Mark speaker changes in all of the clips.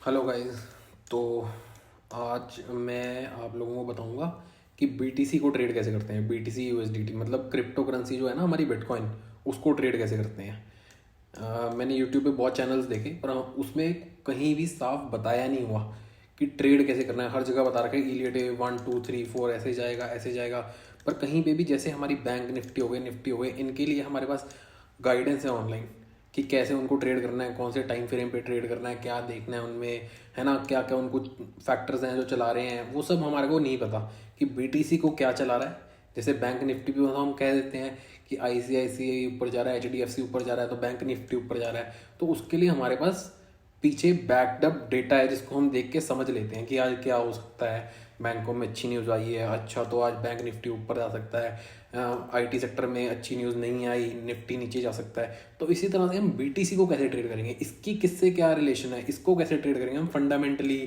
Speaker 1: Hello guys. तो आज मैं आप लोगों को बताऊंगा कि बीटीसी को ट्रेड कैसे करते हैं। बीटीसी यूएसडीटी मतलब क्रिप्टो करेंसी जो है ना हमारी बिटकॉइन, उसको ट्रेड कैसे करते हैं। मैंने यूट्यूब पे बहुत चैनल्स देखे पर उसमें कहीं भी साफ बताया नहीं हुआ कि ट्रेड कैसे करना है। हर जगह बता रखा है इलियट 1 2 3 4 ऐसे जाएगा ऐसे जाएगा, पर कहीं पे भी जैसे हमारी बैंक निफ्टी हो गए इनके लिए हमारे पास गाइडेंस है ऑनलाइन कि कैसे उनको ट्रेड करना है, कौन से टाइम फ्रेम पे ट्रेड करना है, क्या देखना है उनमें, है ना, क्या क्या उनको फैक्टर्स हैं जो चला रहे हैं, वो सब हमारे को नहीं पता कि बीटीसी को क्या चला रहा है। जैसे बैंक निफ्टी भी हम कह देते हैं कि आईसीआईसीआई ऊपर जा रहा है, एचडीएफसी ऊपर जा रहा है, तो बैंक निफ्टी ऊपर जा रहा है। तो उसके लिए हमारे पास पीछे बैकडअप डेटा है जिसको हम देख के समझ लेते हैं कि आज क्या हो सकता है। बैंकों में अच्छी न्यूज़ आई है, अच्छा तो आज बैंक निफ्टी ऊपर जा सकता है। आईटी सेक्टर में अच्छी न्यूज़ नहीं आई, निफ्टी नीचे जा सकता है। तो इसी तरह से हम बीटीसी को कैसे ट्रेड करेंगे, इसकी किससे क्या रिलेशन है, इसको कैसे ट्रेड करेंगे हम फंडामेंटली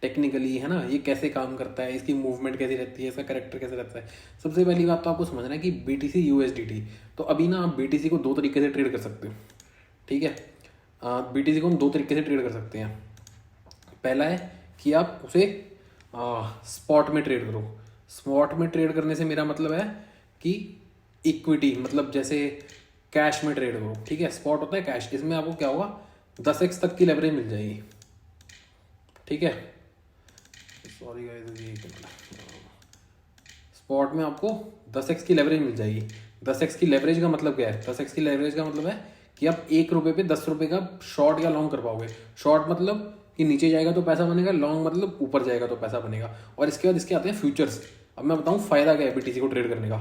Speaker 1: टेक्निकली, है ना, ये कैसे काम करता है, इसकी मूवमेंट कैसी रहती है, इसका करेक्टर कैसे रहता है। सबसे पहली बात तो आपको समझना है कि बीटीसी यूएसडीटी, तो अभी ना आप बीटीसी को दो तरीके से ट्रेड कर सकते हो। ठीक है, बीटीसी को हम दो तरीके से ट्रेड कर सकते हैं। पहला है कि आप उसे स्पॉट में ट्रेड करो। स्पॉट में ट्रेड करने से मेरा मतलब है कि इक्विटी मतलब जैसे कैश में ट्रेड करो। ठीक है, स्पॉट होता है कैश, इसमें आपको क्या होगा 10x तक की लेवरेज मिल जाएगी। ठीक है, सॉरी गाइस, ये स्पॉट में आपको 10x की लेवरेज मिल जाएगी। 10x की लेवरेज का मतलब क्या है? 10x की लेवरेज का मतलब है कि आप 1 रुपये पे 10 रुपये का शॉर्ट या लॉन्ग कर पाओगे। शॉर्ट मतलब कि नीचे जाएगा तो पैसा बनेगा, लॉन्ग मतलब ऊपर जाएगा तो पैसा बनेगा। और इसके बाद इसके आते हैं फ्यूचर्स। अब मैं बताऊं फायदा क्या है बीटीसी को ट्रेड करने का।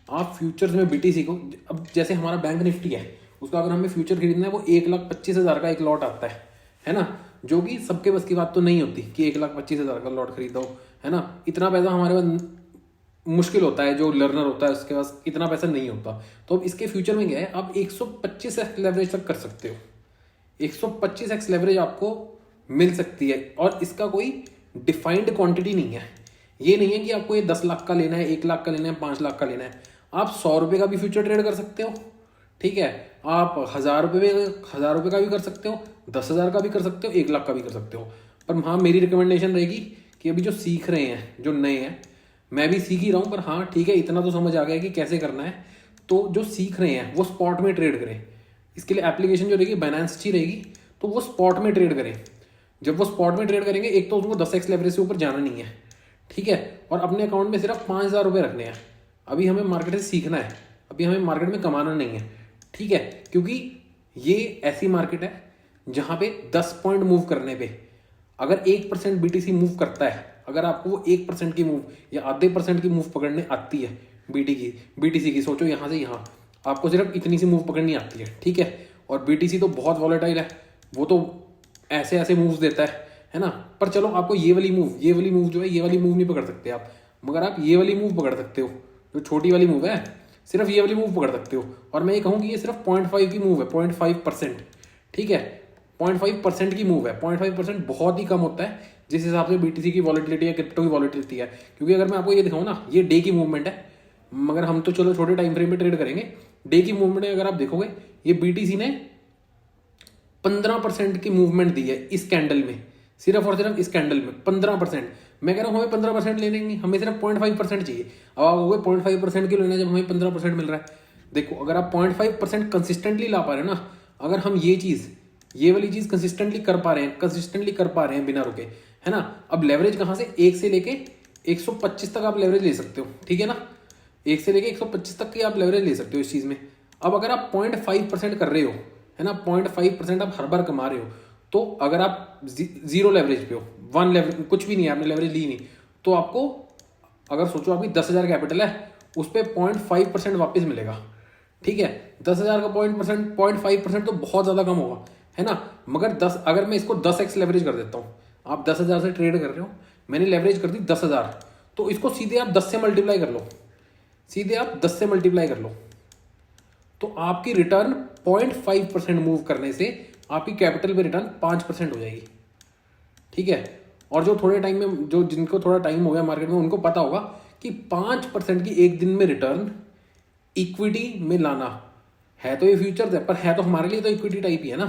Speaker 1: आप फ्यूचर्स में बीटीसी को, अब जैसे हमारा बैंक निफ्टी है उसका अगर हमें फ्यूचर खरीदना है वो 1,25,000 का एक लॉट आता है ना, जो कि सबके बस की बात तो नहीं होती कि 1,25,000 का लॉट खरीदो, है ना। इतना पैसा हमारे पास मुश्किल होता है, जो लर्नर होता है उसके पास इतना पैसा नहीं होता। तो अब इसके फ्यूचर में क्या है, आप 125x लेवरेज तक कर सकते हो। 125x लेवरेज आपको मिल सकती है और इसका कोई डिफाइंड क्वांटिटी नहीं है। ये नहीं है कि आपको ये 10 लाख का लेना है, 1 लाख का लेना है, 5 लाख का लेना है। आप 100 रुपये का भी फ्यूचर ट्रेड कर सकते हो। ठीक है, आप 1,000 रुपये का भी कर सकते हो, 10,000 का भी कर सकते हो, 1 लाख का भी कर सकते हो। पर हाँ, मेरी रिकमेंडेशन रहेगी कि अभी जो सीख रहे हैं, जो नए हैं, मैं भी सीख ही रहा हूँ, पर हाँ ठीक है, इतना तो समझ आ गया कि कैसे करना है। तो जो सीख रहे हैं वो स्पॉट में ट्रेड करें। इसके लिए एप्लीकेशन जो रहेगी बाइनेंस अच्छी रहेगी, तो वो स्पॉट में ट्रेड करें। जब वो स्पॉट में ट्रेड करेंगे, एक तो उनको 10x लेवरेज से ऊपर जाना नहीं है। ठीक है, और अपने अकाउंट में सिर्फ 5,000 रुपये रखने हैं। अभी हमें मार्केट से सीखना है, अभी हमें मार्केट में कमाना नहीं है। ठीक है, क्योंकि ये ऐसी मार्केट है जहाँ पे 10 पॉइंट मूव करने पे अगर 1% बीटीसी मूव करता है, अगर आपको वो 1% की मूव या आधे परसेंट की मूव पकड़ने आती है बीटीसी की, सोचो यहाँ से यहाँ आपको सिर्फ इतनी सी मूव पकड़नी आती है। ठीक है, और बीटीसी तो बहुत वॉलेटाइल है, वो तो ऐसे ऐसे मूव्स देता है ना। पर चलो आपको ये वाली मूव जो है, ये वाली मूव नहीं पकड़ सकते आप, मगर आप ये वाली मूव पकड़ सकते हो, जो छोटी वाली मूव है, सिर्फ ये वाली मूव पकड़ सकते हो। और मैं ये कहूँ कि ये सिर्फ 0.5 की मूव है, 0.5%। ठीक है, 0.5% की मूव है। 0.5% बहुत ही कम होता है जिस हिसाब से बीटीसी की वॉलेटिलिटी या क्रिप्टो की वॉलेटिलिटी है। क्योंकि अगर मैं आपको ये दिखाऊँ ना, ये डे की मूवमेंट है, मगर हम तो चलो छोटे टाइम फ्रेम में ट्रेड करेंगे। डे की मूवमेंट में अगर आप देखोगे, ये बीटीसी ने 15% की मूवमेंट दी है इस कैंडल में, सिर्फ और सिर्फ इस कैंडल में 15%। मैं कह रहा हूँ हमें 15% लेने नहीं, हमें सिर्फ 0.5% चाहिए। अब आप हो गए 0.5% की लेना जब हमें 15% मिल रहा है। देखो, अगर आप 0.5% कंसिस्टेंटली ला पा रहे हैं ना, अगर हम ये वाली चीज कंसिस्टेंटली कर पा रहे हैं बिना रुके, है ना। अब लेवरेज कहाँ से, 1 से लेके 125 तक आप लेवरेज ले सकते हो। ठीक है ना, 1 से लेके 125 तक की आप लेवरेज ले सकते हो इस चीज में। अब अगर आप 0.5% कर रहे हो, है ना, 0.5% आप हर बार कमा रहे हो, तो अगर आप जीरो लेवरेज पे हो, 1 लेवरेज कुछ भी नहीं है, आपने लेवरेज ली नहीं, तो आपको, अगर सोचो आपकी 10,000 कैपिटल है, उस पर 0.5% वापस मिलेगा। ठीक है, 10,000 का 0.5% तो बहुत ज़्यादा कम होगा, है ना। मगर 10, अगर मैं इसको 10x लेवरेज कर देता हूँ, आप 10,000 से ट्रेड कर रहे हो, मैंने लेवरेज कर दी 10,000, तो इसको सीधे आप 10 से मल्टीप्लाई कर लो, सीधे आप 10 से मल्टीप्लाई कर लो, तो आपकी रिटर्न 0.5% मूव करने से आपकी कैपिटल पे रिटर्न 5% हो जाएगी। ठीक है, और जो थोड़े टाइम में, जो जिनको थोड़ा टाइम हो गया मार्केट में, उनको पता होगा कि 5% की एक दिन में रिटर्न इक्विटी में लाना है, तो ये फ्यूचर्स है, पर है तो हमारे लिए तो इक्विटी टाइप ही है ना,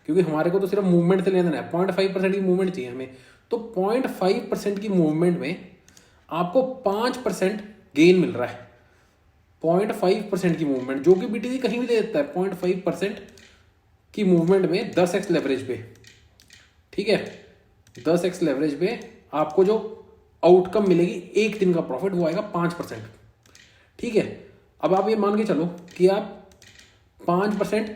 Speaker 1: क्योंकि हमारे को तो सिर्फ मूवमेंट से लेना है, 0.5% की मूवमेंट चाहिए हमें। तो 0.5% की मूवमेंट में आपको 5% गेन मिल रहा है। 0.5% की मूवमेंट जो कि BTC कहीं भी दे देता है, 0.5% की मूवमेंट में 10x लेवरेज पे, ठीक है, 10x लेवरेज पे आपको जो आउटकम मिलेगी एक दिन का प्रॉफिट वो आएगा 5%, ठीक है। अब आप ये मान के चलो कि आप 5%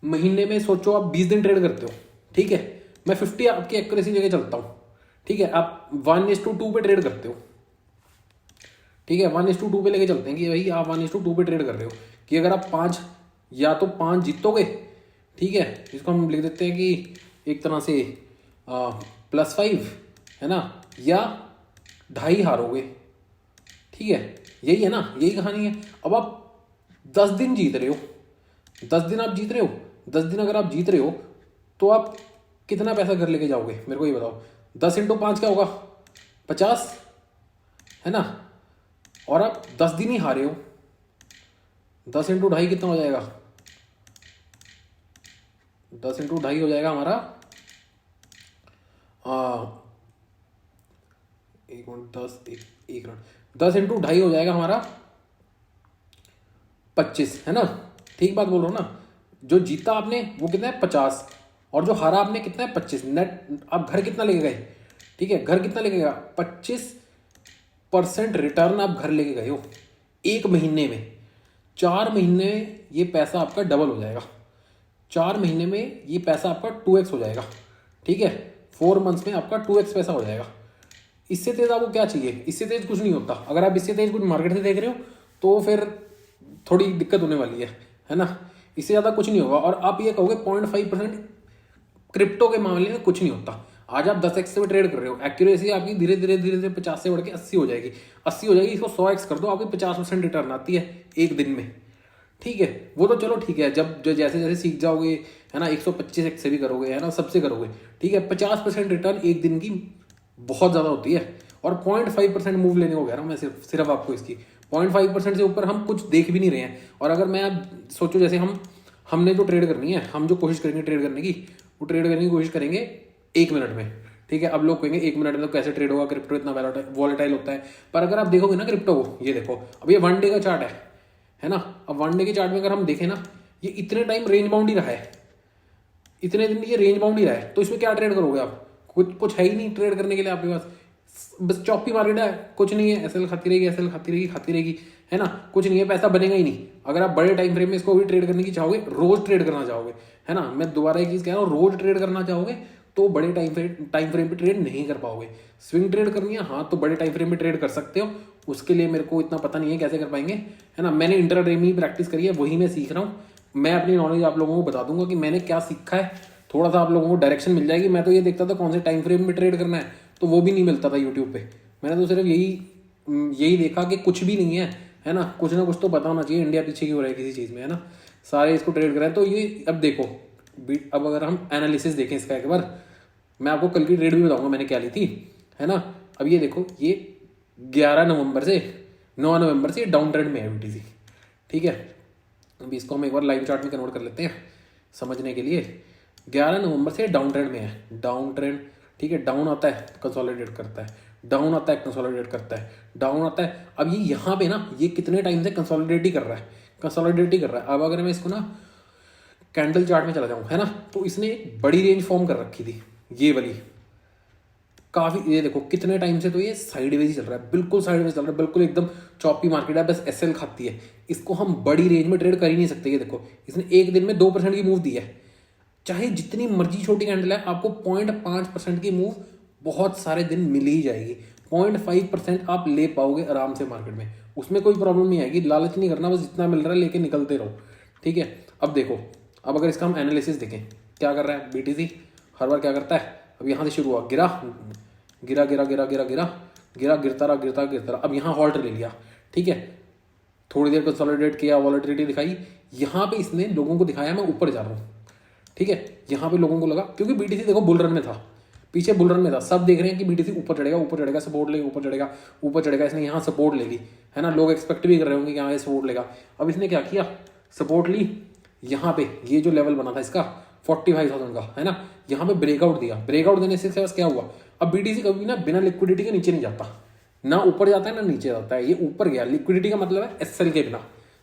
Speaker 1: महीने में, सोचो आप 20 दिन ट्रेड करते हो, ठीक है, मैं 50 आपकी एक्यूरेसी लेके चलता हूँ, ठीक है, आप 1:2 पे ट्रेड करते हो, ठीक है, 1:2 पे लेके चलते हैं कि भाई आप 1:2 पे ट्रेड कर रहे हो कि अगर आप 5 या तो 5 जीतोगे, ठीक है, इसको हम लिख देते हैं कि एक तरह से +5 है ना, या 2.5 हारोगे, ठीक है, यही है ना, यही कहानी है। अब आप 10 दिन जीत रहे हो, 10 दिन आप जीत रहे हो, 10 दिन अगर आप जीत रहे हो तो आप कितना पैसा घर लेके जाओगे मेरे को ये बताओ। 10 × 5 क्या होगा, 50 है ना, और आप 10 दिन ही हारे हो, 10 × 2.5 कितना हो जाएगा, 10 × 2.5 हो जाएगा हमारा एक मिनट 10 × 2.5 हो जाएगा हमारा 25, है ना, ठीक बात बोल रहा हूँ ना। जो जीता आपने वो कितना है 50, और जो हारा आपने कितना है 25, नेट आप घर कितना लेके गए, ठीक है, घर कितना लेके गया 25% रिटर्न आप घर लेके गए हो एक महीने में। 4 महीने में ये पैसा आपका डबल हो जाएगा, 4 महीने में ये पैसा आपका 2x हो जाएगा, ठीक है, 4 मंथ्स में आपका 2x पैसा हो जाएगा। इससे तेज आपको क्या चाहिए, इससे तेज कुछ नहीं होता। अगर आप इससे तेज कुछ मार्केट से देख रहे हो तो फिर थोड़ी दिक्कत होने वाली है ना, इससे ज़्यादा कुछ नहीं होगा। और आप ये कहोगे 0.5% क्रिप्टो के मामले में कुछ नहीं होता। आज आप 10x से ट्रेड कर रहे हो, एक्यूरेसी आपकी धीरे धीरे 50 से बढ़ के 80 हो जाएगी, 80 हो जाएगी, इसको 100x कर दो, आपकी 50% रिटर्न आती है एक दिन में, ठीक है। वो तो चलो ठीक है, जब जो जैसे जैसे सीख जाओगे, है ना, 125x से भी करोगे, है ना, सबसे करोगे, ठीक है, 50% रिटर्न एक दिन की बहुत ज़्यादा होती है। और 0.5% मूव लेने को कह रहा हूँ मैं, सिर्फ आपको इसकी 0.5% से ऊपर हम कुछ देख भी नहीं रहे हैं। और अगर मैं अब सोचो जैसे हमने जो ट्रेड करनी है, हम जो कोशिश करेंगे ट्रेड करने की, वो ट्रेड करने की कोशिश करेंगे 1 मिनट में, ठीक है। अब लोग कहेंगे 1 मिनट में तो कैसे ट्रेड होगा, क्रिप्टो इतना वॉलेटाइल होता है। पर अगर आप देखोगे ना क्रिप्टो को, ये देखो अब ये 1 डे का चार्ट है ना, अब 1 डे के चार्ट में अगर हम देखें ना, ये इतने टाइम रेंज बाउंड ही रहा है, इतने दिन ये रेंज बाउंड ही रहा है। तो इसमें क्या ट्रेड करोगे आप, कुछ है ही नहीं ट्रेड करने के लिए आपके पास, बस चौपी मार्केट है, कुछ नहीं है, एसएल खाती रहेगी, एसएल खाती रहेगी, है ना, कुछ नहीं है, पैसा बनेगा ही नहीं। अगर आप बड़े टाइम फ्रेम में इसको भी ट्रेड करने की चाहोगे, रोज ट्रेड करना चाहोगे, है ना, मैं दोबारा एक चीज कह रहा हूँ, रोज ट्रेड करना चाहोगे तो बड़े टाइम फ्रेम पे ट्रेड नहीं कर पाओगे। स्विंग ट्रेड करनी है हाँ, तो बड़े टाइम फ्रेम में ट्रेड कर सकते हो, उसके लिए मेरे को इतना पता नहीं है कैसे कर पाएंगे, है ना। मैंने इंटरडे में ही प्रैक्टिस करी है, वही मैं सीख रहा हूँ। मैं अपनी नॉलेज आप लोगों को बता दूंगा कि मैंने क्या सीखा है, थोड़ा सा आप लोगों को डायरेक्शन मिल जाएगी। मैं तो ये देखता था कौन से टाइम फ्रेम में ट्रेड करना है, तो वो भी नहीं मिलता था यूट्यूब पे। मैंने तो सिर्फ यही देखा कि कुछ भी नहीं है ना, कुछ ना कुछ तो पता होना चाहिए, इंडिया पीछे क्यों रहा है किसी चीज़ में, है ना, सारे इसको ट्रेड कर रहे हैं। तो ये अब देखो, अब अगर हम एनालिसिस देखें इसका एक बार, मैं आपको कल की ट्रेड भी बताऊंगा मैंने क्या ली थी, है ना। अब ये देखो, ये 11 नवंबर से 9 नवंबर से डाउन ट्रेंड में है BTC, ठीक है। अभी इसको हम एक बार लाइव चार्ट में कन्वर्ट कर लेते हैं समझने के लिए। 11 नवंबर से डाउन ट्रेंड में है, डाउन ट्रेंड, ठीक है। डाउन आता है कंसोलिडेट करता है, डाउन आता है कंसोलिडेट करता है, डाउन आता है। अब ये यहाँ पे ना, ये कितने टाइम से कंसोलिडेट ही कर रहा है, कंसोलिडेट ही कर रहा है। अब अगर मैं इसको ना कैंडल चार्ट में चला जाऊँ, है ना, तो इसने एक बड़ी रेंज फॉर्म कर रखी थी, ये वाली काफी, ये देखो कितने टाइम से तो ये साइडवेज ही चल रहा है, बिल्कुल साइडवेज चल रहा है, बिल्कुल एकदम चॉपी मार्केट है, बस एसएल खाती है। इसको हम बड़ी रेंज में ट्रेड कर ही नहीं सकते। ये देखो, इसने एक दिन में 2% की मूव दी है, चाहे जितनी मर्जी छोटी कैंडल है, आपको 0.5% की मूव बहुत सारे दिन मिल ही जाएगी। 0.5% आप ले पाओगे आराम से मार्केट में, उसमें कोई प्रॉब्लम नहीं आएगी। लालच नहीं करना, बस जितना मिल रहा है लेके निकलते रहो, ठीक है। अब देखो, अब अगर इसका हम एनालिसिस देखें, क्या कर रहा है BTC, हर बार क्या करता है, अब यहाँ से शुरू हुआ, गिरा गिरा गिरा गिरा गिरा गिरा गिरा, गिरता रहा, अब यहाँ हॉल्ट ले लिया, ठीक है। थोड़ी देर कंसोलिडेट किया, वॉलेटिलिटी दिखाई, यहाँ पे इसने लोगों को दिखाया मैं ऊपर जा रहा हूँ, ठीक है। यहाँ पे लोगों को लगा, क्योंकि BTC देखो बुल रन में था, पीछे बुल रन में था, सब देख रहे हैं कि BTC ऊपर चढ़ेगा, सपोर्ट लेगा, ऊपर चढ़ेगा, इसने यहाँ सपोर्ट ले ली, है ना, लोग एक्सपेक्ट भी कर रहे होंगे कि यहाँ ये सपोर्ट लेगा। अब इसने क्या किया, सपोर्ट ली, यहाँ पे ये जो लेवल बना था इसका 45,000 का, है ना। यहाँ पे ब्रेकआउट दिया, ब्रेकआउट देने से बस क्या हुआ, अब बीटीसी कभी ना बिना लिक्विडिटी के नीचे नहीं जाता, ना ऊपर जाता है ना नीचे जाता है। ये ऊपर गया, लिक्विडिटी का मतलब है एसएल के बिना,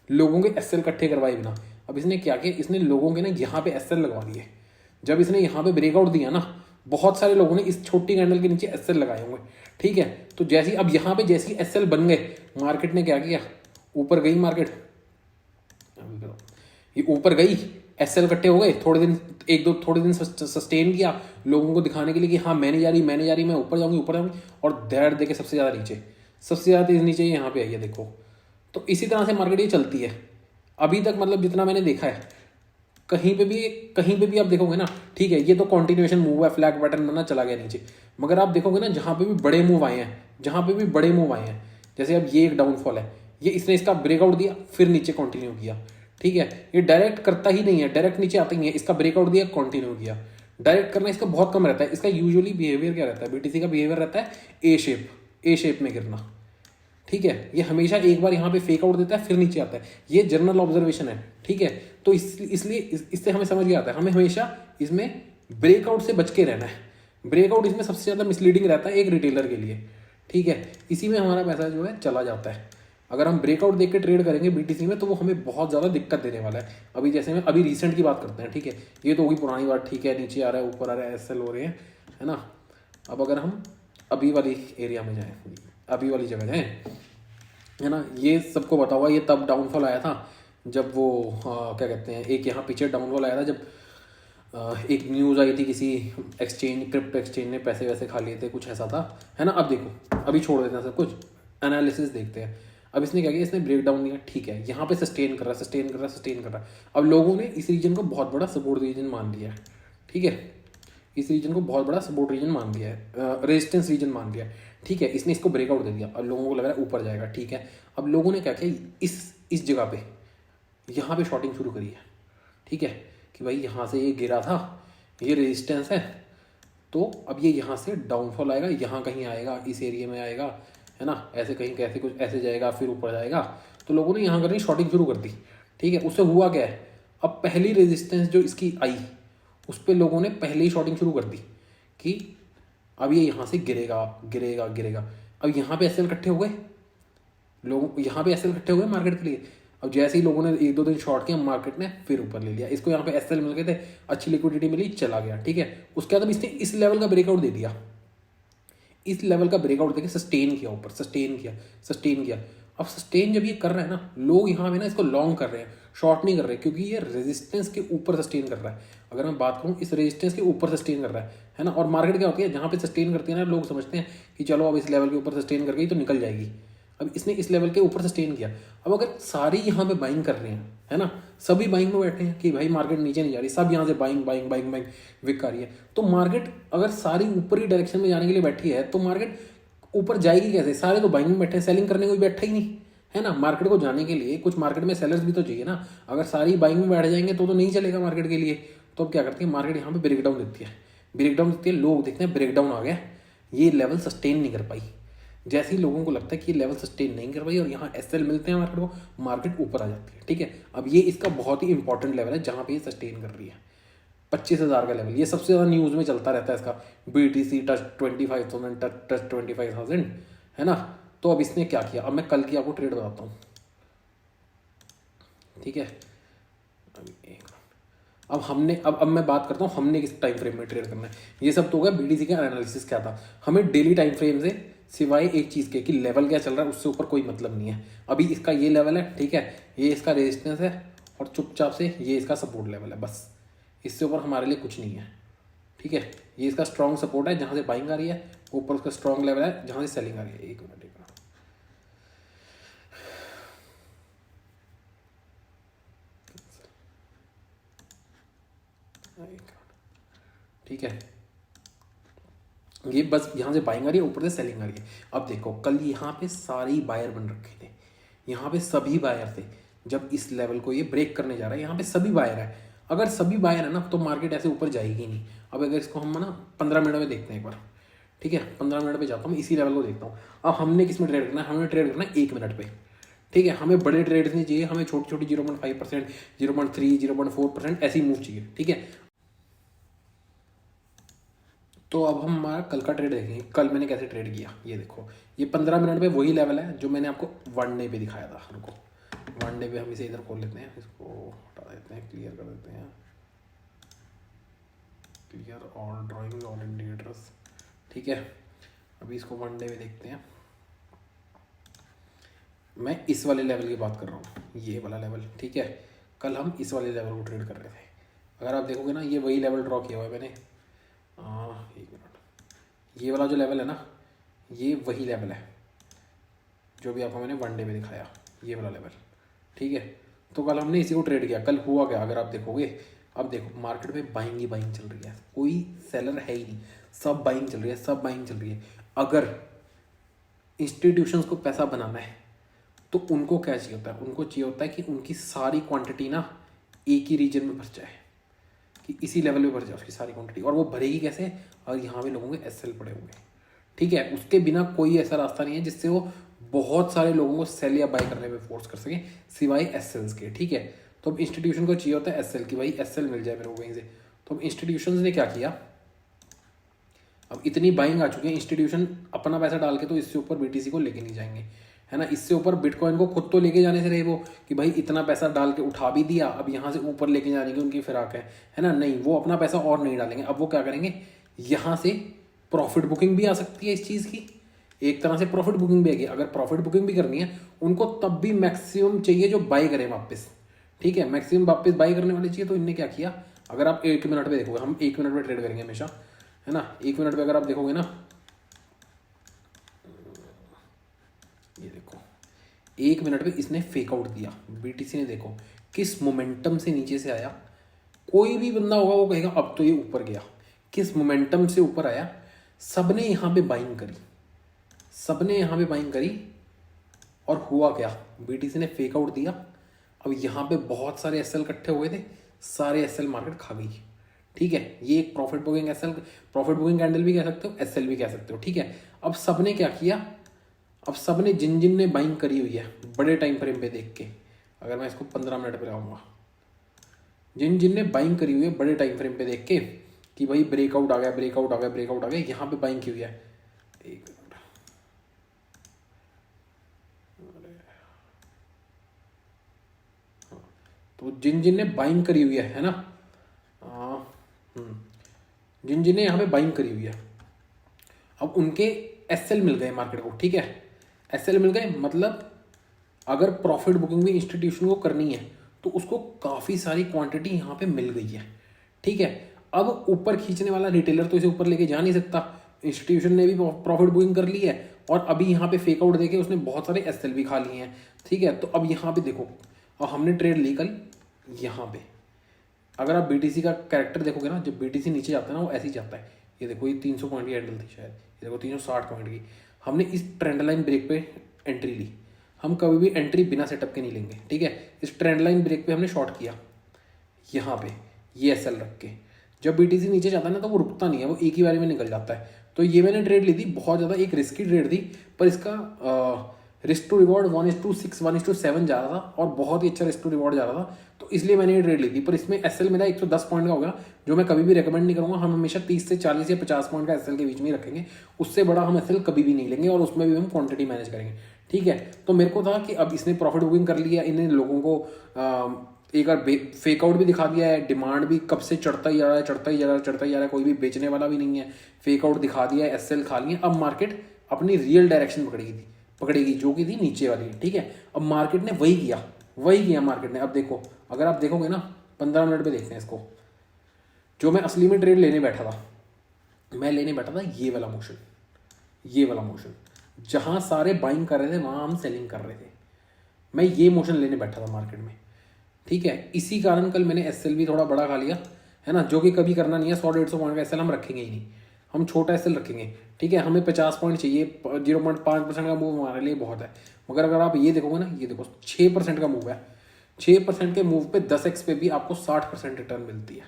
Speaker 1: लोगों के एसएल इकट्ठे करवाए बिना। अब इसने क्या किया, इसने लोगों के ना यहाँ पे एसएल लगवा दिए। जब इसने यहाँ पे ब्रेकआउट दिया ना, बहुत सारे लोगों ने इस छोटी कैंडल के नीचे एसएल लगाए होंगे, ठीक है। तो जैसे अब यहाँ पे जैसे एसएल बन गए, मार्केट ने क्या किया, ऊपर गई मार्केट, ये ऊपर गई, एसएल इकट्ठे हो गए, थोड़े दिन थोड़े दिन सस्टेन किया लोगों को दिखाने के लिए कि हाँ मैंने जा रही मैं ऊपर जाऊंगी, और दैट देके सबसे ज़्यादा नीचे, सबसे ज़्यादा तेज नीचे यहाँ पे आई है, देखो। तो इसी तरह से मार्केट ये चलती है अभी तक, मतलब जितना मैंने देखा है। कहीं पे भी आप देखोगे ना, ठीक है, ये तो कॉन्टिन्यूएशन मूव है, फ्लैग पैटर्न बना चला गया नीचे, मगर आप देखोगे ना जहाँ पे भी बड़े मूव आए हैं, जैसे अब ये एक डाउनफॉल है, ये इसने इसका ब्रेकआउट दिया फिर नीचे कंटिन्यू किया, ठीक है। ये डायरेक्ट करता ही नहीं है, डायरेक्ट नीचे आता ही नहीं है, इसका ब्रेकआउट दिया कंटिन्यू किया। डायरेक्ट करना इसका बहुत कम रहता है। इसका यूजुअली बिहेवियर क्या रहता है, बीटीसी का बिहेवियर रहता है ए शेप में गिरना, ठीक है। ये हमेशा एक बार यहाँ पे फेक आउट देता है फिर नीचे आता है, ये जनरल ऑब्जर्वेशन है, ठीक है। तो इसलिए इससे हमें समझ गया आता है, हमें हमेशा इसमें ब्रेकआउट से बच के रहना है। ब्रेकआउट इसमें सबसे ज़्यादा मिसलीडिंग रहता है एक रिटेलर के लिए, ठीक है। इसी में हमारा पैसा जो है चला जाता है। अगर हम ब्रेकआउट देख के ट्रेड करेंगे बीटीसी में, तो वो हमें बहुत ज़्यादा दिक्कत देने वाला है। अभी जैसे मैं अभी रिसेंट की बात करते हैं, ठीक है, ये तो होगी पुरानी बात, ठीक है, नीचे आ रहा है ऊपर आ रहा है, एसएल हो रहे हैं, है ना। अब अगर हम अभी वाली एरिया में जाएं, अभी वाली जगह जाएं, है ना, ये सबको पता हुआ, ये तब डाउनफॉल आया था जब वो क्या कहते हैं, एक यहाँ पीछे डाउनफॉल आया था जब एक न्यूज़ आई थी, किसी एक्सचेंज, क्रिप्टो एक्सचेंज ने पैसे वैसे खा लिए थे, कुछ ऐसा था, है ना। अब देखो, अभी छोड़ देते हैं सब कुछ, एनालिसिस देखते हैं। अब इसने क्या किया, इसने ब्रेक डाउन दिया, ठीक है, यहाँ पे सस्टेन कर रहा है। अब लोगों ने इस रीजन को बहुत बड़ा सपोर्ट रीजन मान लिया है, ठीक है, इस रीजन को बहुत बड़ा सपोर्ट रीजन मान लिया है, रेजिस्टेंस रीजन मान लिया है, ठीक है। इसने इसको ब्रेकआउट दे दिया, अब लोगों को लग रहा है ऊपर जाएगा, ठीक है। अब लोगों ने क्या किया, इस जगह पे यहाँ पे शॉर्टिंग शुरू करी है, ठीक है, कि भाई यहाँ से ये गिरा था, ये रेजिस्टेंस है, तो अब ये यहाँ से डाउनफॉल आएगा, यहाँ कहीं आएगा, इस एरिया में आएगा, है ना, ऐसे कहीं कैसे कुछ ऐसे जाएगा, फिर ऊपर जाएगा। तो लोगों ने यहाँ करनी शॉर्टिंग शुरू कर दी, ठीक है। उससे हुआ क्या है, अब पहली रेजिस्टेंस जो इसकी आई, उस पर लोगों ने पहले ही शॉर्टिंग शुरू कर दी कि अब ये यहाँ से गिरेगा। अब यहाँ पे एसएल इकट्ठे हो गए, लोग यहाँ पे एसएल इकट्ठे हो गए मार्केट के लिए। अब जैसे ही लोगों ने एक दो दिन शॉर्ट किया, मार्केट ने फिर ऊपर ले लिया, इसको यहाँ पे एसएल मिल गए थे, अच्छी लिक्विडिटी मिली, चला गया, ठीक है। उसके बाद इसने इस लेवल का ब्रेकआउट दे दिया, इस लेवल का ब्रेकआउट देके सस्टेन किया, ऊपर सस्टेन किया। अब सस्टेन जब ये कर रहा है ना, लोग यहाँ पे ना इसको लॉन्ग कर रहे हैं, शॉर्ट नहीं कर रहे, क्योंकि ये रेजिस्टेंस के ऊपर सस्टेन कर रहा है। अगर मैं बात करूँ, इस रेजिस्टेंस के ऊपर सस्टेन कर रहा है ना। और मार्केट क्या होती है, जहाँ पे सस्टेन करती है ना, लोग समझते हैं कि चलो अब इस लेवल के ऊपर सस्टेन कर गई तो निकल जाएगी। अब इसने इस लेवल के ऊपर सस्टेन किया। अब अगर सारी यहाँ पे बाइंग कर रहे हैं, है ना, सभी बाइंग में बैठे हैं कि भाई मार्केट नीचे नहीं जा रही, सब यहाँ से बाइंग विक आ रही है, तो मार्केट अगर सारी ऊपरी डायरेक्शन में जाने के लिए बैठी है, तो मार्केट ऊपर जाएगी कैसे? सारे तो बाइंग में बैठे हैं, सेलिंग करने को बैठा ही नहीं, है ना। मार्केट को जाने के लिए कुछ मार्केट में सेलर्स भी तो चाहिए ना। अगर सारी बाइंग में बैठ जाएंगे तो नहीं चलेगा मार्केट के लिए। तो अब क्या करती है मार्केट, यहाँ पे ब्रेकडाउन देती है, लोग देखते हैं ब्रेकडाउन आ गया, ये लेवल सस्टेन नहीं कर पाई। जैसे ही लोगों को लगता है कि ये लेवल सस्टेन नहीं कर पाई और यहाँ एसएल मिलते हैं मार्केट को, मार्केट ऊपर आ जाती है, ठीक है। अब ये इसका बहुत ही इंपॉर्टेंट लेवल है जहाँ पे ये सस्टेन कर रही है, 25,000 का लेवल। ये सबसे ज़्यादा न्यूज़ में चलता रहता है इसका, BTC टच 25,000, टच 25,000, है ना। तो अब इसने क्या किया, अब मैं कल की आपको ट्रेड बताता हूँ, ठीक है। अब मैं बात करता हूँ हमने किस टाइम फ्रेम में ट्रेड करना है। ये सब तो होगा BTC का एनालिसिस क्या था। हमें डेली टाइम फ्रेम से सिवाय एक चीज़ के कि लेवल क्या चल रहा है उससे ऊपर कोई मतलब नहीं है। अभी इसका ये लेवल है, ठीक है, ये इसका रेजिस्टेंस है और चुपचाप से ये इसका सपोर्ट लेवल है, बस इससे ऊपर हमारे लिए कुछ नहीं है, ठीक है। ये इसका स्ट्रॉन्ग सपोर्ट है जहाँ से बाइंग आ रही है, ऊपर उसका स्ट्रॉन्ग लेवल है जहाँ से सेलिंग आ रही है। एक मिनट, ठीक है, ये बस यहाँ से बाइंग आ रही है, ऊपर से सेलिंग आ रही है। अब देखो कल यहाँ पे सारे ही बायर बन रखे थे, यहाँ पे सभी बायर थे। जब इस लेवल को ये ब्रेक करने जा रहा है, यहाँ पे सभी बायर है। अगर सभी बायर है ना तो मार्केट ऐसे ऊपर जाएगी नहीं। अब अगर इसको हम ना 15 मिनट में देखते हैं एक बार, ठीक है, 15 मिनट पे जाता हूँ, इसी लेवल को देखता हूँ। अब हमने किस में ट्रेड करना है, हमें ट्रेड करना है 1 मिनट पे, ठीक है। हमें बड़े ट्रेड्स नहीं चाहिए, हमें छोटी छोटी 0.5%, 0.3, 0.4% ऐसी मूव चाहिए, ठीक है। तो अब हम हमारा कल का ट्रेड देखेंगे, कल मैंने कैसे ट्रेड किया। ये देखो, ये 15 मिनट में वही लेवल है जो मैंने आपको 1 डे पे दिखाया था। रुको, 1 डे पे हम इसे इधर खोल लेते हैं, इसको हटा देते हैं, क्लियर कर देते हैं, clear all drawing all indicators. ठीक है, अभी इसको 1 डे में देखते हैं। मैं इस वाले लेवल की बात कर रहा हूँ, ये वाला लेवल। ठीक है, कल हम इस वाले लेवल को ट्रेड कर रहे थे। अगर आप देखोगे ना, ये वही लेवल ड्रॉ किया हुआ है मैंने। एक मिनट, ये वाला जो लेवल है ना, ये वही लेवल है जो भी आपको मैंने 1 डे में दिखाया, ये वाला लेवल। ठीक है, तो कल हमने इसी को ट्रेड किया। कल हुआ क्या, अगर आप देखोगे, अब देखो मार्केट में बाइंग ही बाइंग चल रही है, कोई सेलर है ही नहीं, सब बाइंग चल रही है, सब बाइंग चल रही है। अगर इंस्टीट्यूशंस को पैसा बनाना है तो उनको क्या चाहिए होता है, उनको चाहिए होता है कि उनकी सारी क्वांटिटी ना एक ही रीजन में भर जाए, कि इसी लेवल में भर जाए उसकी सारी क्वांटिटी। और वो भरेगी कैसे, और यहाँ पे लोगों के एसएल पड़े होंगे। ठीक है, उसके बिना कोई ऐसा रास्ता नहीं है जिससे वो बहुत सारे लोगों को सेल या बाय करने में फोर्स कर सके, सिवाय एसएल्स के। ठीक है, तो अब इंस्टीट्यूशन को चाहिए होता है एसएल, की भाई एसएल मिल जाए मेरे को कहीं से। तो अब इंस्टीट्यूशंस ने क्या किया, अब इतनी बाइंग आ चुकी है, इंस्टीट्यूशन अपना पैसा डाल के तो इससे ऊपर बीटीसी को लेके नहीं जाएंगे, है ना। इससे ऊपर बिटकॉइन को खुद तो लेके जाने से रहे वो, कि भाई इतना पैसा डाल के उठा भी दिया, अब यहाँ से ऊपर लेके जाने की उनकी फिराक है ना। नहीं, वो अपना पैसा और नहीं डालेंगे। अब वो क्या करेंगे, यहाँ से प्रॉफिट बुकिंग भी आ सकती है इस चीज़ की, एक तरह से प्रॉफिट बुकिंग भी आएगी। अगर प्रॉफिट बुकिंग भी करनी है उनको, तब भी मैक्सिमम चाहिए जो बाई करें वापस। ठीक है, मैक्सिमम वापस बाई करने वाले चाहिए। तो इनने क्या किया, अगर आप 1 मिनट में देखोगे, हम 1 मिनट में ट्रेड करेंगे हमेशा, है ना। 1 मिनट में अगर आप देखोगे ना, ये देखो 1 मिनट में इसने फेक आउट दिया, बीटीसी ने देखो किस मोमेंटम से नीचे से आया। कोई भी बंदा होगा वो कहेगा अब तो ये ऊपर गया, किस मोमेंटम से ऊपर आया। सबने यहाँ पे बाइंग करी, सबने यहाँ पे बाइंग करी, और हुआ क्या, बीटीसी ने फेक आउट दिया। अब यहाँ पे बहुत सारे एसएल इकट्ठे हुए थे, सारे एसएल मार्केट खा गई। ठीक है, ये एक profit booking SL, profit booking candle भी कह सकते हो, एसएल भी कह सकते हो। ठीक है, अब सबने क्या किया, अब सबने जिन जिन ने बाइंग करी हुई है बड़े टाइम फ्रेम पे देख के, अगर मैं इसको 15 मिनट पे लाऊंगा, जिन जिन ने बाइंग करी हुई है बड़े टाइम फ्रेम पे देख के, कि भाई ब्रेकआउट आ गया, ब्रेकआउट आ गया, ब्रेकआउट आ गया, यहाँ पे बाइंग की हुई है। एक मिनट, तो जिन जिन ने बाइंग करी हुई है ना, जिन जिन ने यहाँ पे बाइंग करी हुई है, अब उनके एसएल मिल गए मार्केट को। ठीक है, एसएल मिल गए, मतलब अगर प्रॉफिट बुकिंग भी इंस्टीट्यूशन को करनी है तो उसको काफ़ी सारी क्वांटिटी यहाँ पे मिल गई है। ठीक है, अब ऊपर खींचने वाला रिटेलर तो इसे ऊपर लेके जा नहीं सकता, इंस्टीट्यूशन ने भी प्रॉफिट बुकिंग कर ली है, और अभी यहाँ पे फेक आउट देके उसने बहुत सारे एसएल भी खा लिए हैं। ठीक है, तो अब यहाँ पे देखो, अब हमने ट्रेड ली कल यहाँ पे। अगर आप बीटीसी का कैरेक्टर देखोगे ना, जब बीटीसी नीचे जाता है ना, वो ऐसे ही जाता है। ये देखो, ये 300 पॉइंट की हैंडल थी शायद, ये देखो 360 पॉइंट की। हमने इस ट्रेंड लाइन ब्रेक पे एंट्री ली, हम कभी भी एंट्री बिना सेटअप के नहीं लेंगे। ठीक है, इस ट्रेंड लाइन ब्रेक पे हमने शॉर्ट किया यहाँ पे, ये एसएल रख के। जब बीटीसी नीचे जाता है ना, तो वो रुकता नहीं है, वो एक ही बारे में निकल जाता है। तो ये मैंने ट्रेड ली थी, बहुत ज़्यादा एक रिस्की ट्रेड थी, पर इसका रिस्क टू रिवॉर्ड 1:6 1:7 जा रहा था, और बहुत ही अच्छा रिस्क टू रिवॉर्ड जा रहा था, तो इसलिए मैंने ये ट्रेड ली थी। पर इसमें एसएल मेरा 110 पॉइंट का होगा, जो मैं कभी भी रेकमेंड नहीं करूँगा। हम हमेशा 30 से 40 या 50 पॉइंट का एसएल के बीच में ही रखेंगे, उससे बड़ा हम एसएल कभी भी नहीं लेंगे, और उसमें भी हम क्वांटिटी मैनेज करेंगे। ठीक है, तो मेरे को था कि अब इसने प्रॉफिट बुकिंग कर लिया, इन्हें लोगों को एक बार फेक आउट भी दिखा दिया है, डिमांड भी कब से चढ़ता ही जा रहा है, चढ़ता ही जा रहा है, चढ़ता ही जा रहा है, कोई भी बेचने वाला भी नहीं है, फेक आउट दिखा दिया है, एसएल खा लिए। अब मार्केट अपनी रियल डायरेक्शन पकड़ेगी जो कि थी नीचे वाली। ठीक है, अब मार्केट ने वही किया मार्केट ने। अब देखो, अगर आप देखोगे ना, 15 मिनट पे देखते हैं इसको, जो मैं असली में ट्रेड लेने बैठा था, मैं लेने बैठा था ये वाला मोशन, जहां सारे बाइंग कर रहे थे वहां हम सेलिंग कर रहे थे। मैं ये मोशन लेने बैठा था मार्केट में। ठीक है, इसी कारण कल मैंने एसएल भी थोड़ा बड़ा खा लिया, है ना, जो कि कभी करना नहीं है। 100-150 पॉइंट का एसएल हम रखेंगे ही नहीं, हम छोटा एसएल रखेंगे। ठीक है, हमें 50 पॉइंट चाहिए, 0.5% का मूव हमारे लिए बहुत है। मगर अगर आप ये देखोगे ना, ये देखो 6% का मूव है, 6% के मूव पे 10x पे भी आपको 60% रिटर्न मिलती है।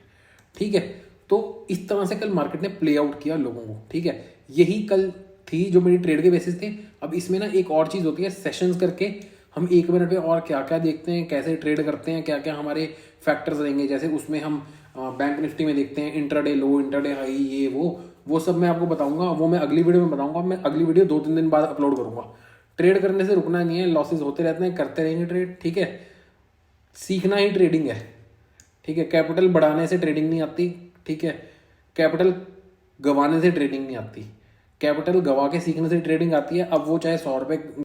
Speaker 1: ठीक है, तो इस तरह से कल मार्केट ने प्ले आउट किया लोगों को। ठीक है, यही कल थी जो मेरी ट्रेड के बेसिस थे। अब इसमें ना एक और चीज़ होती है, सेशंस करके हम 1 मिनट पे और क्या क्या देखते हैं, कैसे ट्रेड करते हैं, क्या क्या हमारे फैक्टर्स रहेंगे। जैसे उसमें हम बैंक निफ्टी में देखते हैं इंट्राडे लो, इंट्राडे हाई, ये वो, वो सब मैं आपको बताऊंगा, वो मैं अगली वीडियो में बताऊंगा। मैं अगली वीडियो 2-3 दिन बाद अपलोड करूंगा। ट्रेड करने से रुकना नहीं है, लॉसेस होते रहते हैं, करते रहेंगे ट्रेड, ठीक है। सीखना ही ट्रेडिंग है, ठीक है। कैपिटल बढ़ाने से ट्रेडिंग नहीं आती, ठीक है। कैपिटल गंवाने से ट्रेडिंग नहीं आती, कैपिटल गंवा के सीखने से ट्रेडिंग आती है। अब वो चाहे 100 रुपये